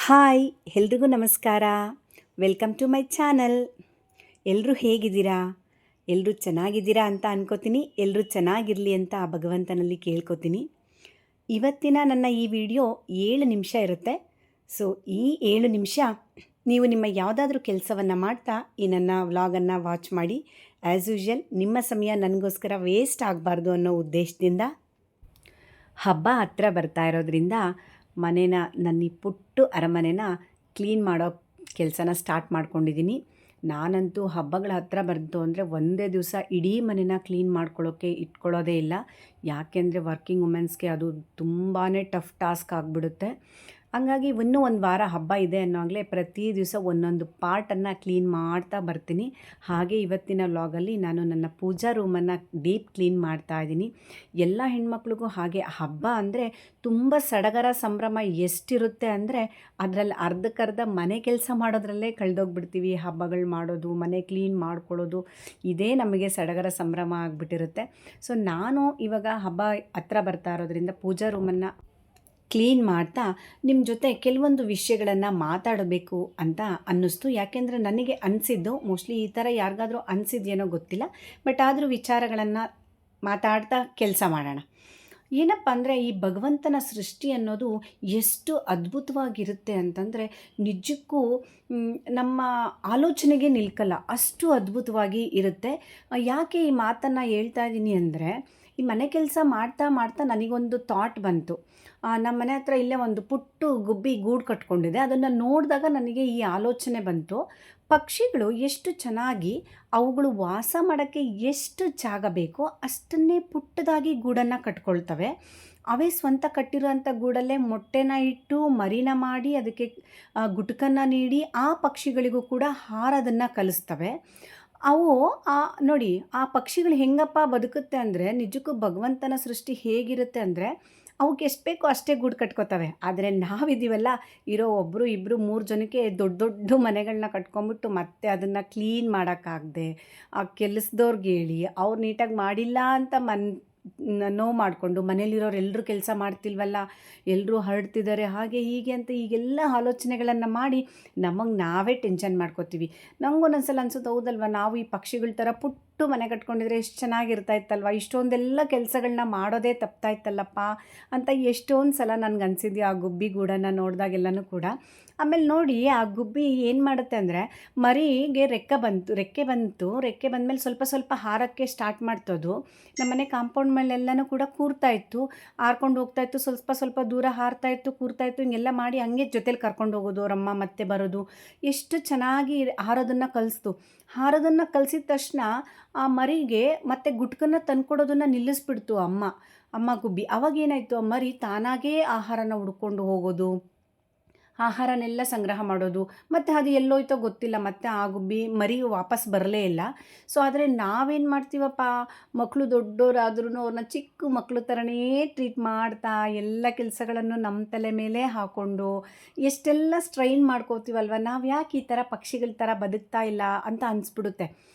Hi ಎಲ್ರಿಗೂ ನಮಸ್ಕಾರ. Welcome to my channel. ಎಲ್ಲರೂ ಹೇಗಿದ್ದೀರಾ? ಎಲ್ಲರೂ ಚೆನ್ನಾಗಿದ್ದೀರಾ ಅಂತ ಅನ್ಕೋತೀನಿ. ಎಲ್ಲರೂ ಚೆನ್ನಾಗಿರಲಿ ಅಂತ ಆ ಭಗವಂತನಲ್ಲಿ ಕೇಳ್ಕೊತೀನಿ. ಇವತ್ತಿನ ನನ್ನ ಈ ವಿಡಿಯೋ 7 ನಿಮಿಷ ಇರುತ್ತೆ. ಸೊ ಈ 7 ನಿಮಿಷ ನೀವು ನಿಮ್ಮ ಯಾವುದಾದ್ರೂ ಕೆಲಸವನ್ನು ಮಾಡ್ತಾ ಈ ನನ್ನ ವ್ಲಾಗನ್ನು ವಾಚ್ ಮಾಡಿ. ಆ್ಯಸ್ ಯೂಶ್ವಲ್ ನಿಮ್ಮ ಸಮಯ ನನಗೋಸ್ಕರ ವೇಸ್ಟ್ ಆಗಬಾರ್ದು ಅನ್ನೋ ಉದ್ದೇಶದಿಂದ ಹಬ್ಬ ಹತ್ತಿರ ಬರ್ತಾ ಇರೋದ್ರಿಂದ ಮನೇನ ನನ್ನ ಈ ಪುಟ್ಟು ಅರಮನೆನ ಕ್ಲೀನ್ ಮಾಡೋ ಕೆಲಸನ ಸ್ಟಾರ್ಟ್ ಮಾಡ್ಕೊಂಡಿದ್ದೀನಿ. ನಾನಂತೂ ಹಬ್ಬಗಳ ಹತ್ತಿರ ಬಂತು ಅಂದರೆ ಒಂದೇ ದಿವಸ ಇಡೀ ಮನೇನ ಕ್ಲೀನ್ ಮಾಡ್ಕೊಳ್ಳೋಕ್ಕೆ ಇಟ್ಕೊಳ್ಳೋದೇ ಇಲ್ಲ. ಯಾಕೆಂದರೆ ವರ್ಕಿಂಗ್ ವುಮೆನ್ಸ್ಗೆ ಅದು ತುಂಬಾ ಟಫ್ ಟಾಸ್ಕ್ ಆಗಿಬಿಡುತ್ತೆ. ಹಂಗಾಗಿ ಇನ್ನೂ ಒಂದು ವಾರ ಹಬ್ಬ ಇದೆ ಅನ್ನೋವಾಗಲೇ ಪ್ರತಿ ದಿವಸ ಒಂದೊಂದು ಪಾರ್ಟನ್ನು ಕ್ಲೀನ್ ಮಾಡ್ತಾ ಬರ್ತೀನಿ. ಹಾಗೆ ಇವತ್ತಿನ ವ್ಲಾಗಲ್ಲಿ ನಾನು ನನ್ನ ಪೂಜಾ ರೂಮನ್ನು ಡೀಪ್ ಕ್ಲೀನ್ ಮಾಡ್ತಾ ಇದ್ದೀನಿ. ಎಲ್ಲ ಹೆಣ್ಮಕ್ಳಿಗೂ ಹಾಗೆ ಹಬ್ಬ ಅಂದರೆ ತುಂಬ ಸಡಗರ ಸಂಭ್ರಮ ಎಷ್ಟಿರುತ್ತೆ ಅಂದರೆ ಅದರಲ್ಲಿ ಅರ್ಧಕ್ಕರ್ಧ ಮನೆ ಕೆಲಸ ಮಾಡೋದ್ರಲ್ಲೇ ಕಳೆದೋಗ್ಬಿಡ್ತೀವಿ. ಹಬ್ಬಗಳು ಮಾಡೋದು, ಮನೆ ಕ್ಲೀನ್ ಮಾಡ್ಕೊಳ್ಳೋದು, ಇದೇ ನಮಗೆ ಸಡಗರ ಸಂಭ್ರಮ ಆಗಿಬಿಟ್ಟಿರುತ್ತೆ. ಸೊ ನಾನು ಇವಾಗ ಹಬ್ಬ ಹತ್ರ ಬರ್ತಾ ಇರೋದ್ರಿಂದ ಪೂಜಾ ರೂಮನ್ನು ಕ್ಲೀನ್ ಮಾಡ್ತಾ ನಿಮ್ಮ ಜೊತೆ ಕೆಲವೊಂದು ವಿಷಯಗಳನ್ನು ಮಾತಾಡಬೇಕು ಅಂತ ಅನ್ನಿಸ್ತು. ಯಾಕೆಂದರೆ ನನಗೆ ಅನಿಸಿದ್ದು, ಮೋಸ್ಟ್ಲಿ ಈ ಥರ ಯಾರಿಗಾದರೂ ಅನಿಸಿದ್ಯೇನೋ ಗೊತ್ತಿಲ್ಲ, ಬಟ್ ಆದರೂ ವಿಚಾರಗಳನ್ನು ಮಾತಾಡ್ತಾ ಕೆಲಸ ಮಾಡೋಣ. ಏನಪ್ಪ ಅಂದರೆ ಈ ಭಗವಂತನ ಸೃಷ್ಟಿ ಅನ್ನೋದು ಎಷ್ಟು ಅದ್ಭುತವಾಗಿರುತ್ತೆ ಅಂತಂದರೆ ನಿಜಕ್ಕೂ ನಮ್ಮ ಆಲೋಚನೆಗೆ ನಿಲ್ಕಲ್ಲ, ಅಷ್ಟು ಅದ್ಭುತವಾಗಿ ಇರುತ್ತೆ. ಯಾಕೆ ಈ ಮಾತನ್ನು ಹೇಳ್ತಾ ಇದ್ದೀನಿ ಅಂದರೆ, ಈ ಮನೆ ಕೆಲಸ ಮಾಡ್ತಾ ಮಾಡ್ತಾ ನನಗೊಂದು ಥಾಟ್ ಬಂತು. ನಮ್ಮ ಮನೆ ಹತ್ರ ಇಲ್ಲೇ ಒಂದು ಪುಟ್ಟು ಗುಬ್ಬಿ ಗೂಡು ಕಟ್ಕೊಂಡಿದೆ. ಅದನ್ನು ನೋಡಿದಾಗ ನನಗೆ ಈ ಆಲೋಚನೆ ಬಂತು. ಪಕ್ಷಿಗಳು ಎಷ್ಟು ಚೆನ್ನಾಗಿ ಅವುಗಳು ವಾಸ ಮಾಡೋಕ್ಕೆ ಎಷ್ಟು ಜಾಗ ಬೇಕೋ ಅಷ್ಟನ್ನೇ ಪುಟ್ಟದಾಗಿ ಗೂಡನ್ನು ಕಟ್ಕೊಳ್ತವೆ. ಅವೇ ಸ್ವಂತ ಕಟ್ಟಿರೋಂಥ ಗೂಡಲ್ಲೇ ಮೊಟ್ಟೆನ ಇಟ್ಟು ಮರಿನ ಮಾಡಿ ಅದಕ್ಕೆ ಗುಟುಕನ್ನು ನೀಡಿ ಆ ಪಕ್ಷಿಗಳಿಗೂ ಕೂಡ ಹಾರೋದನ್ನು ಕಲಿಸ್ತವೆ. ಅವು ನೋಡಿ ಆ ಪಕ್ಷಿಗಳು ಹೆಂಗಪ್ಪ ಬದುಕುತ್ತೆ ಅಂದರೆ, ನಿಜಕ್ಕೂ ಭಗವಂತನ ಸೃಷ್ಟಿ ಹೇಗಿರುತ್ತೆ ಅಂದರೆ ಅವಕ್ಕೆ ಎಷ್ಟು ಬೇಕೋ ಅಷ್ಟೇ ಗೂಡು ಕಟ್ಕೋತವೆ. ಆದರೆ ನಾವಿದ್ದೀವಲ್ಲ, ಇರೋ ಒಬ್ಬರು ಇಬ್ಬರು 3 ಜನಕ್ಕೆ ದೊಡ್ಡ ದೊಡ್ಡ ಮನೆಗಳನ್ನ ಕಟ್ಕೊಂಬಿಟ್ಟು ಮತ್ತೆ ಅದನ್ನು ಕ್ಲೀನ್ ಮಾಡೋಕ್ಕಾಗದೆ ಆ ಕೆಲಸದವ್ರಿಗೆ ಹೇಳಿ ಅವ್ರು ನೀಟಾಗಿ ಮಾಡಿಲ್ಲ ಅಂತ ನೋವು ಮಾಡಿಕೊಂಡು ಮನೇಲಿರೋರು ಎಲ್ಲರೂ ಕೆಲಸ ಮಾಡ್ತಿಲ್ವಲ್ಲ, ಎಲ್ಲರೂ ಹರಡ್ತಿದ್ದಾರೆ, ಹಾಗೆ ಹೀಗೆ ಅಂತ ಈಗೆಲ್ಲ ಆಲೋಚನೆಗಳನ್ನು ಮಾಡಿ ನಮಗೆ ನಾವೇ ಟೆನ್ಷನ್ ಮಾಡ್ಕೋತೀವಿ. ನನಗೊಂದೊಂದ್ಸಲ ಅನ್ಸುತ್ತೆ, ಹೌದಲ್ವ, ನಾವು ಈ ಪಕ್ಷಿಗಳ ಥರ ಪುಟ್ಟು ಮನೆ ಕಟ್ಕೊಂಡಿದ್ರೆ ಎಷ್ಟು ಚೆನ್ನಾಗಿರ್ತಾ ಇತ್ತಲ್ವ, ಇಷ್ಟೊಂದೆಲ್ಲ ಕೆಲಸಗಳನ್ನ ಮಾಡೋದೇ ತಪ್ತಾ ಇತ್ತಲ್ಲಪ್ಪ ಅಂತ ಎಷ್ಟೊಂದು ಸಲ ನನಗೆ ಅನಿಸಿದ್ಯೋ ಆ ಗುಬ್ಬಿ ಗೂಡನ್ನು ನೋಡಿದಾಗೆಲ್ಲನೂ ಕೂಡ. ಆಮೇಲೆ ನೋಡಿ ಆ ಗುಬ್ಬಿ ಏನು ಮಾಡುತ್ತೆ ಅಂದರೆ, ಮರಿಗೆ ರೆಕ್ಕೆ ಬಂದಮೇಲೆ ಸ್ವಲ್ಪ ಸ್ವಲ್ಪ ಹಾರೋಕ್ಕೆ ಸ್ಟಾರ್ಟ್ ಮಾಡ್ತದು. ನಮ್ಮನೆ ಕಾಂಪೌಂಡ್ ಮೇಲೆಲ್ಲನೂ ಕೂಡ ಕೂರ್ತಾಯಿತ್ತು, ಹಾರ್ಕೊಂಡು ಹೋಗ್ತಾಯಿತ್ತು, ಸ್ವಲ್ಪ ಸ್ವಲ್ಪ ದೂರ ಹಾರ್ತಾಯಿತ್ತು, ಕೂರ್ತಾಯಿತ್ತು, ಹಿಂಗೆಲ್ಲ ಮಾಡಿ ಹಂಗೆ ಜೊತೇಲಿ ಕರ್ಕೊಂಡು ಹೋಗೋದು, ಅವರಮ್ಮ ಮತ್ತೆ ಬರೋದು. ಎಷ್ಟು ಚೆನ್ನಾಗಿ ಹಾರೋದನ್ನು ಕಲಿಸ್ತು. ಹಾರೋದನ್ನು ಕಲಿಸಿದ ತಕ್ಷಣ ಆ ಮರಿಗೆ ಮತ್ತೆ ಗುಟ್ಕನ್ನು ತಂದ್ಕೊಡೋದನ್ನು ನಿಲ್ಲಿಸ್ಬಿಡ್ತು ಅಮ್ಮ ಗುಬ್ಬಿ. ಅವಾಗೇನಾಯಿತು, ಆ ಮರಿ ತಾನಾಗೇ ಆಹಾರನ ಹುಡ್ಕೊಂಡು ಹೋಗೋದು, ಆಹಾರನೆಲ್ಲ ಸಂಗ್ರಹ ಮಾಡೋದು, ಮತ್ತು ಅದು ಎಲ್ಲೋಯ್ತೋ ಗೊತ್ತಿಲ್ಲ, ಮತ್ತು ಆ ಗುಬ್ಬಿ ಮರಿ ವಾಪಸ್ ಬರಲೇ ಇಲ್ಲ. ಸೊ ಆದರೆ ನಾವೇನು ಮಾಡ್ತೀವಪ್ಪ, ಮಕ್ಕಳು ದೊಡ್ಡವರಾದ್ರೂ ಅವ್ರನ್ನ ಚಿಕ್ಕ ಮಕ್ಕಳು ಥರನೇ ಟ್ರೀಟ್ ಮಾಡ್ತಾ ಎಲ್ಲ ಕೆಲಸಗಳನ್ನು ನಮ್ಮ ತಲೆ ಮೇಲೆ ಹಾಕ್ಕೊಂಡು ಎಷ್ಟೆಲ್ಲ ಸ್ಟ್ರೈನ್ ಮಾಡ್ಕೋತೀವಲ್ವ, ನಾವು ಯಾಕೆ ಈ ಥರ ಪಕ್ಷಿಗಳ ಥರ ಬದುಕ್ತಾ ಇಲ್ಲ ಅಂತ ಅನಿಸ್ಬಿಡುತ್ತೆ.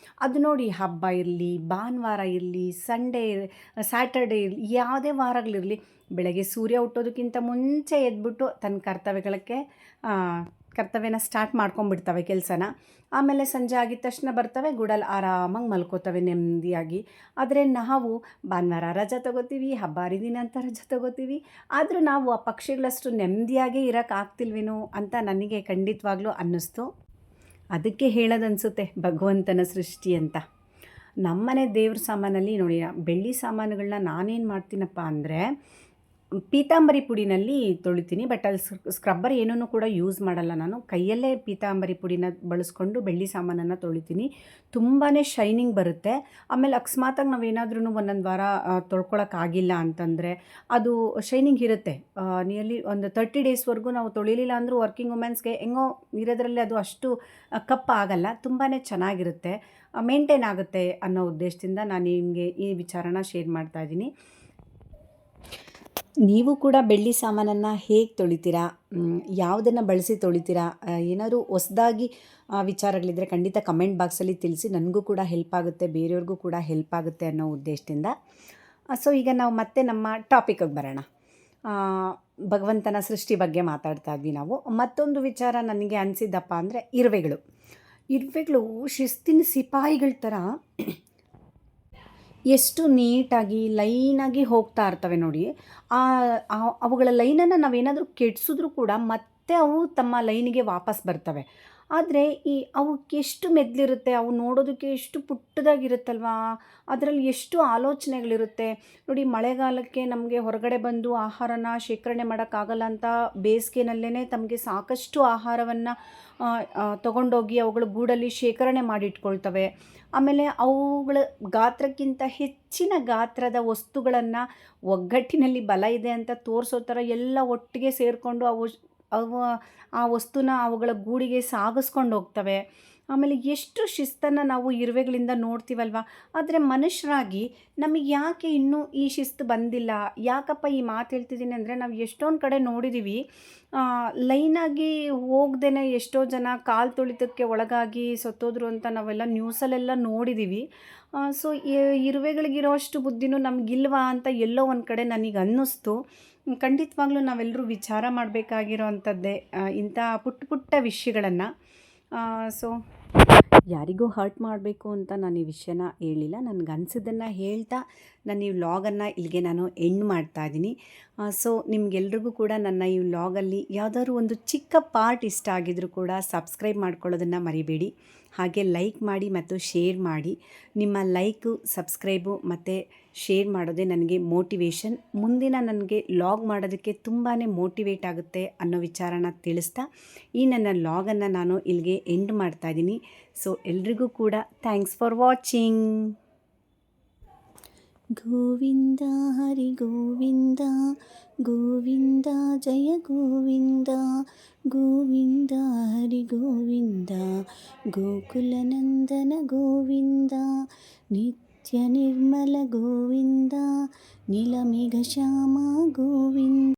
ಅದು ನೋಡಿ, ಹಬ್ಬ ಇರಲಿ, ಭಾನುವಾರ ಇರಲಿ, ಸ್ಯಾಟರ್ಡೇ ಇರಲಿ, ಯಾವುದೇ ವಾರಗಳಿರಲಿ, ಬೆಳಗ್ಗೆ ಸೂರ್ಯ ಹುಟ್ಟೋದಕ್ಕಿಂತ ಮುಂಚೆ ಎದ್ಬಿಟ್ಟು ತನ್ನ ಕರ್ತವ್ಯನ ಸ್ಟಾರ್ಟ್ ಮಾಡ್ಕೊಂಡ್ಬಿಡ್ತವೆ ಕೆಲಸನ. ಆಮೇಲೆ ಸಂಜೆ ಆಗಿದ ತಕ್ಷಣ ಬರ್ತವೆ, ಗೂಡಲ್ಲಿ ಆರಾಮಾಗಿ ಮಲ್ಕೋತವೆ ನೆಮ್ಮದಿಯಾಗಿ. ಆದರೆ ನಾವು ಭಾನುವಾರ ರಜೆ ತೊಗೋತೀವಿ, ಹಬ್ಬ ಹರಿದಿನ ಅಂತ ರಜೆ ತೊಗೋತೀವಿ, ಆದರೂ ನಾವು ಆ ಪಕ್ಷಿಗಳಷ್ಟು ನೆಮ್ಮದಿಯಾಗೇ ಇರೋಕ್ಕಾಗ್ತಿಲ್ವೇನೋ ಅಂತ ನನಗೆ ಖಂಡಿತವಾಗ್ಲೂ ಅನ್ನಿಸ್ತು. ಅದಕ್ಕೆ ಹೇಳೋದನ್ಸುತ್ತೆ ಭಗವಂತನ ಸೃಷ್ಟಿ ಅಂತ. ನಮ್ಮನೆ ದೇವ್ರ ಸಾಮಾನಲ್ಲಿ ನೋಡಿ, ಬೆಳ್ಳಿ ಸಾಮಾನುಗಳನ್ನ ನಾನೇನು ಮಾಡ್ತೀನಪ್ಪ ಅಂದರೆ, ಪೀತಾಂಬರಿ ಪುಡಿನಲ್ಲಿ ತೊಳಿತೀನಿ. ಬಟ್ ಅಲ್ಲಿ ಸ್ಕ್ರಬ್ಬರ್ ಏನೂ ಕೂಡ ಯೂಸ್ ಮಾಡಲ್ಲ. ನಾನು ಕೈಯಲ್ಲೇ ಪೀತಾಂಬರಿ ಪುಡಿನ ಬಳಸ್ಕೊಂಡು ಬೆಳ್ಳಿ ಸಾಮಾನನ್ನು ತೊಳಿತೀನಿ. ತುಂಬಾ ಶೈನಿಂಗ್ ಬರುತ್ತೆ. ಆಮೇಲೆ ಅಕಸ್ಮಾತಾಗಿ ನಾವೇನಾದ್ರೂ ಒಂದೊಂದು ವಾರ ತೊಳ್ಕೊಳಕ್ಕಾಗಿಲ್ಲ ಅಂತಂದರೆ ಅದು ಶೈನಿಂಗ್ ಇರುತ್ತೆ. ನಿಯರ್ಲಿ ಒಂದು 30 ಡೇಸ್ವರೆಗೂ ನಾವು ತೊಳಿಲಿಲ್ಲ ಅಂದರೂ ವರ್ಕಿಂಗ್ ವುಮೆನ್ಸ್ಗೆ ಹೆಂಗೋ ಇರೋದ್ರಲ್ಲಿ ಅದು ಅಷ್ಟು ಕಪ್ಪಾಗಲ್ಲ, ತುಂಬಾ ಚೆನ್ನಾಗಿರುತ್ತೆ, ಮೇಂಟೈನ್ ಆಗುತ್ತೆ ಅನ್ನೋ ಉದ್ದೇಶದಿಂದ ನಾನು ನಿಮಗೆ ಈ ವಿಚಾರನ ಶೇರ್ ಮಾಡ್ತಾಯಿದ್ದೀನಿ. ನೀವು ಕೂಡ ಬೆಳ್ಳಿ ಸಾಮಾನನ್ನು ಹೇಗೆ ತೊಳಿತೀರಾ, ಯಾವುದನ್ನು ಬಳಸಿ ತೊಳಿತೀರಾ, ಏನಾದರೂ ಹೊಸದಾಗಿ ವಿಚಾರಗಳಿದ್ದರೆ ಖಂಡಿತ ಕಮೆಂಟ್ ಬಾಕ್ಸಲ್ಲಿ ತಿಳಿಸಿ. ನನಗೂ ಕೂಡ ಹೆಲ್ಪ್ ಆಗುತ್ತೆ, ಬೇರೆಯವ್ರಿಗೂ ಕೂಡ ಹೆಲ್ಪ್ ಆಗುತ್ತೆ ಅನ್ನೋ ಉದ್ದೇಶದಿಂದ. ಸೊ ಈಗ ನಾವು ಮತ್ತೆ ನಮ್ಮ ಟಾಪಿಕಿಗೆ ಬರೋಣ. ಭಗವಂತನ ಸೃಷ್ಟಿ ಬಗ್ಗೆ ಮಾತಾಡ್ತಾ ಇದ್ವಿ ನಾವು. ಮತ್ತೊಂದು ವಿಚಾರ ನನಗೆ ಅನಿಸಿದ್ದಪ್ಪ ಅಂದರೆ ಇರುವೆಗಳು ಶಿಸ್ತಿನ ಸಿಪಾಯಿಗಳ ಥರ ಎಷ್ಟು ನೀಟಾಗಿ ಲೈನಾಗಿ ಹೋಗ್ತಾ ಇರ್ತವೆ ನೋಡಿ. ಅವುಗಳ ಲೈನನ್ನು ನಾವೇನಾದರೂ ಕೆಡಿಸಿದ್ರೂ ಕೂಡ ಮತ್ತೆ ಅವು ತಮ್ಮ ಲೈನಿಗೆ ವಾಪಸ್ ಬರ್ತವೆ. ಆದರೆ ಅವಕ್ಕೆಷ್ಟು ಮೆದುಳಿರುತ್ತೆ, ಅವು ನೋಡೋದಕ್ಕೆ ಎಷ್ಟು ಪುಟ್ಟದಾಗಿರುತ್ತಲ್ವಾ, ಅದರಲ್ಲಿ ಎಷ್ಟು ಆಲೋಚನೆಗಳಿರುತ್ತೆ ನೋಡಿ. ಮಳೆಗಾಲಕ್ಕೆ ನಮಗೆ ಹೊರಗಡೆ ಬಂದು ಆಹಾರನ ಶೇಖರಣೆ ಮಾಡೋಕ್ಕಾಗಲ್ಲ ಅಂತ ಬೇಸಿಗೆನಲ್ಲೇ ತಮಗೆ ಸಾಕಷ್ಟು ಆಹಾರವನ್ನು ತಗೊಂಡೋಗಿ ಅವುಗಳ ಗೂಡಲ್ಲಿ ಶೇಖರಣೆ ಮಾಡಿಟ್ಕೊಳ್ತವೆ. ಆಮೇಲೆ ಅವುಗಳ ಗಾತ್ರಕ್ಕಿಂತ ಹೆಚ್ಚಿನ ಗಾತ್ರದ ವಸ್ತುಗಳನ್ನು ಒಗ್ಗಟ್ಟಿನಲ್ಲಿ ಬಲ ಇದೆ ಅಂತ ತೋರಿಸೋ ಥರ ಎಲ್ಲ ಒಟ್ಟಿಗೆ ಸೇರಿಕೊಂಡು ಅವು ಆ ವಸ್ತುನ ಅವುಗಳ ಗೂಡಿಗೆ ಸಾಗಿಸ್ಕೊಂಡು ಹೋಗ್ತವೆ. ಆಮೇಲೆ ಎಷ್ಟು ಶಿಸ್ತನ್ನು ನಾವು ಇರುವೆಗಳಿಂದ ನೋಡ್ತೀವಲ್ವ. ಆದರೆ ಮನುಷ್ಯರಾಗಿ ನಮಗೆ ಯಾಕೆ ಇನ್ನೂ ಈ ಶಿಸ್ತು ಬಂದಿಲ್ಲ? ಯಾಕಪ್ಪ ಈ ಮಾತು ಹೇಳ್ತಿದ್ದೀನಿ ಅಂದರೆ, ನಾವು ಎಷ್ಟೊಂದು ಕಡೆ ನೋಡಿದ್ದೀವಿ, ಲೈನಾಗಿ ಹೋಗ್ದೇ ಎಷ್ಟೋ ಜನ ಕಾಲು ತುಳಿತಕ್ಕೆ ಒಳಗಾಗಿ ಸತ್ತೋದ್ರು ಅಂತ ನಾವೆಲ್ಲ ನ್ಯೂಸಲ್ಲೆಲ್ಲ ನೋಡಿದ್ದೀವಿ. ಸೊ ಇರುವೆಗಳಿಗಿರೋ ಅಷ್ಟು ಬುದ್ಧಿನೂ ನಮಗಿಲ್ವಾ ಅಂತ ಎಲ್ಲೋ ಒಂದು ಕಡೆ ನನಗೆ ಅನ್ನಿಸ್ತು. ಖಂಡಿತವಾಗ್ಲೂ ನಾವೆಲ್ಲರೂ ವಿಚಾರ ಮಾಡಬೇಕಾಗಿರೋ ಅಂಥದ್ದೇ ಇಂಥ ಪುಟ್ಟ ಪುಟ್ಟ ವಿಷಯಗಳನ್ನು. ಸೊ ಯಾರಿಗೂ ಹರ್ಟ್ ಮಾಡಬೇಕು ಅಂತ ನಾನು ಈ ವಿಷಯನ ಹೇಳಿಲ್ಲ. ನನಗೆ ಅನಿಸಿದ್ದನ್ನು ಹೇಳ್ತಾ ನಾನು ಈ ವ್ಲಾಗನ್ನು ಇಲ್ಲಿಗೆ ನಾನು ಎಂಡ್ ಮಾಡ್ತಾ ಇದ್ದೀನಿ. ಸೊ ನಿಮಗೆಲ್ರಿಗೂ ಕೂಡ ನನ್ನ ಈ ವ್ಲಾಗಲ್ಲಿ ಯಾವುದಾದ್ರು ಒಂದು ಚಿಕ್ಕ ಪಾರ್ಟ್ ಇಷ್ಟ ಆಗಿದ್ರೂ ಕೂಡ ಸಬ್ಸ್ಕ್ರೈಬ್ ಮಾಡ್ಕೊಳ್ಳೋದನ್ನು ಮರಿಬೇಡಿ. ಹಾಗೆ ಲೈಕ್ ಮಾಡಿ ಮತ್ತು ಶೇರ್ ಮಾಡಿ. ನಿಮ್ಮ ಲೈಕು, ಸಬ್ಸ್ಕ್ರೈಬು ಮತ್ತು ಶೇರ್ ಮಾಡೋದೇ ನನಗೆ ಮೋಟಿವೇಶನ್. ಮುಂದಿನ ನನಗೆ ವ್ಲಾಗ್ ಮಾಡೋದಕ್ಕೆ ತುಂಬಾ ಮೋಟಿವೇಟ್ ಆಗುತ್ತೆ ಅನ್ನೋ ವಿಚಾರನ ತಿಳಿಸ್ತಾ ಈ ನನ್ನ ವ್ಲಾಗನ್ನು ನಾನು ಇಲ್ಲಿಗೆ ಎಂಡ್ ಮಾಡ್ತಾ ಇದ್ದೀನಿ. ಸೊ ಎಲ್ರಿಗೂ ಕೂಡ ಥ್ಯಾಂಕ್ಸ್ ಫಾರ್ ವಾಚಿಂಗ್. ಗೋವಿಂದ ಹರಿ ಗೋವಿಂದ, ಗೋವಿಂದ ಜಯ ಗೋವಿಂದ, ಗೋವಿಂದ ಹರಿ ಗೋವಿಂದ, ಗೋಕುಲನಂದನ ಗೋವಿಂದ, ನಿತ್ಯ ನಿರ್ಮಲ ಗೋವಿಂದ, ನೀಲಮೇಘ ಶ್ಯಾಮ ಗೋವಿಂದ.